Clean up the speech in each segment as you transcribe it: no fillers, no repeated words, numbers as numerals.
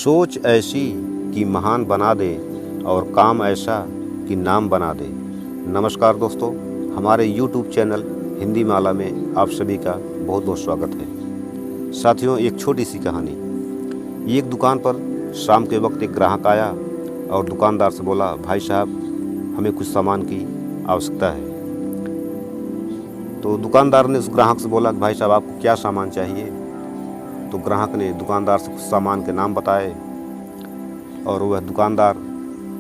सोच ऐसी कि महान बना दे और काम ऐसा कि नाम बना दे। नमस्कार दोस्तों, हमारे YouTube चैनल हिंदी माला में आप सभी का बहुत बहुत स्वागत है। साथियों, एक छोटी सी कहानी। एक दुकान पर शाम के वक्त एक ग्राहक आया और दुकानदार से बोला, भाई साहब हमें कुछ सामान की आवश्यकता है। तो दुकानदार ने उस ग्राहक से बोला, भाई साहब आपको क्या सामान चाहिए? तो ग्राहक ने दुकानदार से कुछ सामान के नाम बताए और वह दुकानदार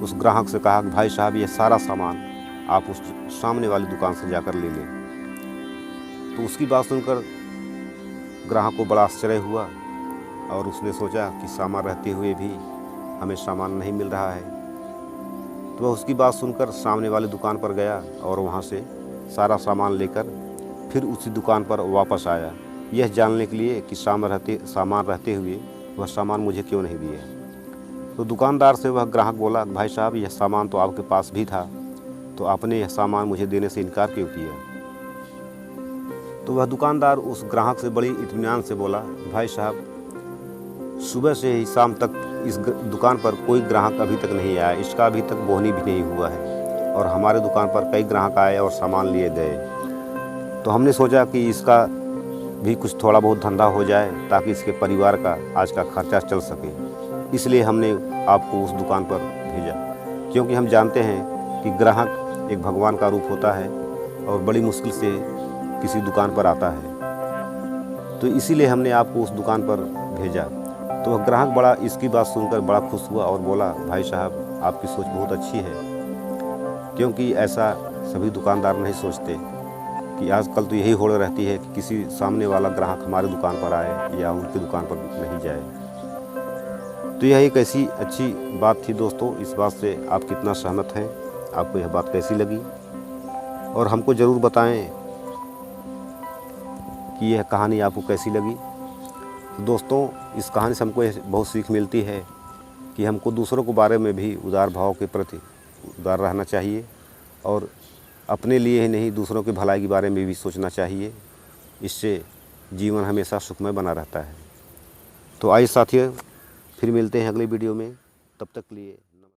उस ग्राहक से कहा कि भाई साहब ये सारा सामान आप उस सामने वाली दुकान से जाकर ले लें। तो उसकी बात सुनकर ग्राहक को बड़ा आश्चर्य हुआ और उसने सोचा कि सामान रहते हुए भी हमें सामान नहीं मिल रहा है। तो वह उसकी बात सुनकर सामने वाली दुकान पर गया और वहाँ से सारा सामान लेकर फिर उसी दुकान पर वापस आया, यह जानने के लिए कि सामान रहते हुए वह सामान मुझे क्यों नहीं दिया। तो दुकानदार से वह ग्राहक बोला, भाई साहब यह सामान तो आपके पास भी था, तो आपने यह सामान मुझे देने से इनकार क्यों किया? तो वह दुकानदार उस ग्राहक से बड़ी इत्मीनान से बोला, भाई साहब सुबह से ही शाम तक इस दुकान पर कोई ग्राहक अभी तक नहीं आया, इसका अभी तक बोहनी भी नहीं हुआ है और हमारे दुकान पर कई ग्राहक आए और सामान लिए गए। तो हमने सोचा कि इसका भी कुछ थोड़ा बहुत धंधा हो जाए ताकि इसके परिवार का आज का खर्चा चल सके, इसलिए हमने आपको उस दुकान पर भेजा। क्योंकि हम जानते हैं कि ग्राहक एक भगवान का रूप होता है और बड़ी मुश्किल से किसी दुकान पर आता है, तो इसीलिए हमने आपको उस दुकान पर भेजा। तो वह ग्राहक बड़ा इसकी बात सुनकर बड़ा खुश हुआ और बोला, भाई साहब आपकी सोच बहुत अच्छी है, क्योंकि ऐसा सभी दुकानदार नहीं सोचते कि आजकल तो यही होड़ रहती है कि किसी सामने वाला ग्राहक हमारी दुकान पर आए या उनकी दुकान पर नहीं जाए। तो यह एक ऐसी अच्छी बात थी दोस्तों। इस बात से आप कितना सहमत हैं? आपको यह बात कैसी लगी? और हमको ज़रूर बताएं कि यह कहानी आपको कैसी लगी। दोस्तों, इस कहानी से हमको बहुत सीख मिलती है कि हमको दूसरों के बारे में भी उदार भाव के प्रति उदार रहना चाहिए और अपने लिए ही नहीं दूसरों की भलाई के बारे में भी सोचना चाहिए। इससे जीवन हमेशा सुखमय बना रहता है। तो आइए साथियों, फिर मिलते हैं अगले वीडियो में। तब तक के लिए